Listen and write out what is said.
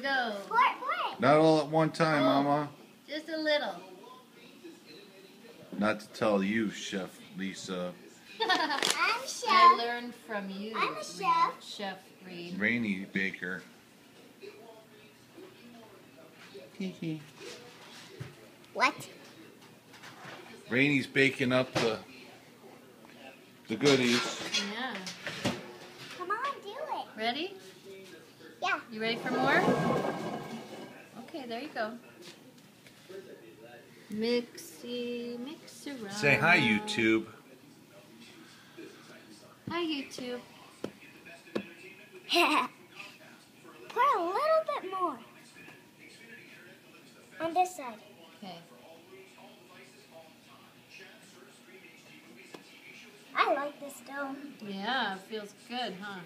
go. Pour it. Not all at one time, Mama. Just a little. Not to tell you, Chef Lisa. I'm chef. I learned from you. I'm a chef. Chef Reed. Rainy Baker. What? Rainy's baking up the goodies. Yeah. Come on, do it. Ready? Yeah. You ready for more? Okay, there you go. Mixy, mix around. Say hi, YouTube. Hi, YouTube. Pour a little bit more. On this side. Okay. I like this dough. Yeah, it feels good, huh?